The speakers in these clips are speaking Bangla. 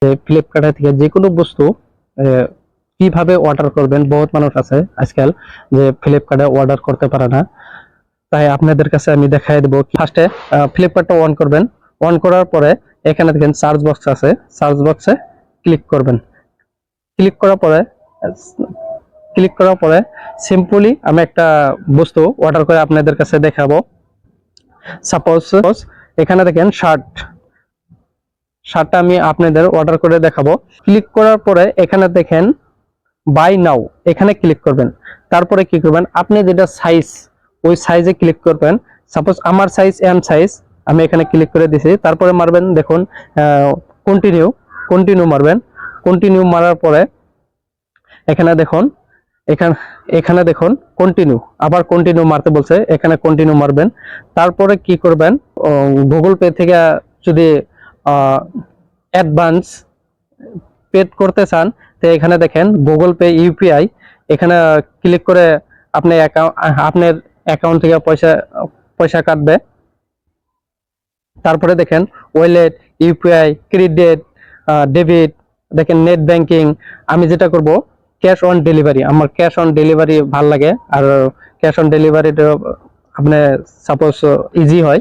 যে ফ্লিপকার্ট থেকে যে কোনো বস্তু কিভাবে অর্ডার করবেন। বহুত মানুষ আছে আজকাল যে ফ্লিপকার্টে অর্ডার করতে পারে না, তাই আপনাদের কাছে আমি দেখাই দেবো। ফার্স্টে ফ্লিপকার্টটা অন করবেন। অন করার পরে এখানে দেখেন সার্চ বক্স আছে, সার্চ বক্সে ক্লিক করবেন। ক্লিক করার পরে ক্লিক করার পরে সিম্পলি আমি একটা বস্তু অর্ডার করে আপনাদের কাছে দেখাবো। সাপোজ এখানে দেখেন শার্টটা আমি আপনাদের অর্ডার করে দেখাবো। ক্লিক করার পরে এখানে দেখেন বাই নাও, এখানে ক্লিক করবেন। তারপরে কি করবেন, আপনি যেটা সাইজ ওই সাইজে ক্লিক করবেন। সাপোজ আমার সাইজ এম সাইজ, আমি এখানে ক্লিক করে দিছি। তারপরে মারবেন দেখুন কন্টিনিউ, কন্টিনিউ মারবেন। কন্টিনিউ মারার পরে এখানে দেখুন এখানে দেখুন কন্টিনিউ, আবার কন্টিনিউ মারতে বলছে, এখানে কন্টিনিউ মারবেন। তারপরে কি করবেন, গুগল পে থেকে যদি অ্যাডভান্স পেড করতে চান তো এখানে দেখেন গুগল পে ইউপিআই, এখানে ক্লিক করে আপনি আপনার অ্যাকাউন্ট থেকে পয়সা কাটবে। তারপরে দেখেন ওয়ালেট, ইউপিআই, ক্রেডিট, ডেবিট, দেখেন নেট ব্যাংকিং। আমি যেটা করব ক্যাশ অন ডেলিভারি, আমার ক্যাশ অন ডেলিভারি ভাল লাগে। আর ক্যাশ অন ডেলিভারিটা আপনি সাপোজ ইজি হয়।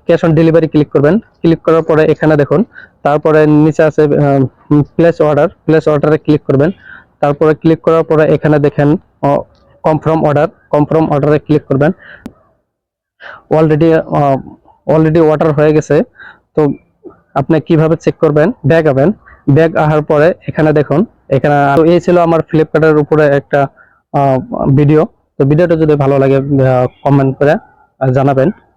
ক্যাশ অন ডেলিভারি ক্লিক করবেন। ক্লিক করার পরে এখানে দেখুন, তারপরে নিচে আছে প্লেস অর্ডার, প্লেস অর্ডারে ক্লিক করবেন। তারপরে ক্লিক করার পরে এখানে দেখেন কনফার্ম অর্ডার, কনফার্ম অর্ডারে ক্লিক করবেন। অলরেডি অলরেডি অর্ডার হয়ে গেছে। তো আপনি কিভাবে চেক করবেন, ব্যাগ আবেন। ব্যাগ আসার পরে এখানে দেখুন, এখানে এই ছিল আমার ফ্লিপকার্টের উপরে একটা ভিডিও। তো ভিডিওটা যদি ভালো লাগে কমেন্ট করে জানাবেন।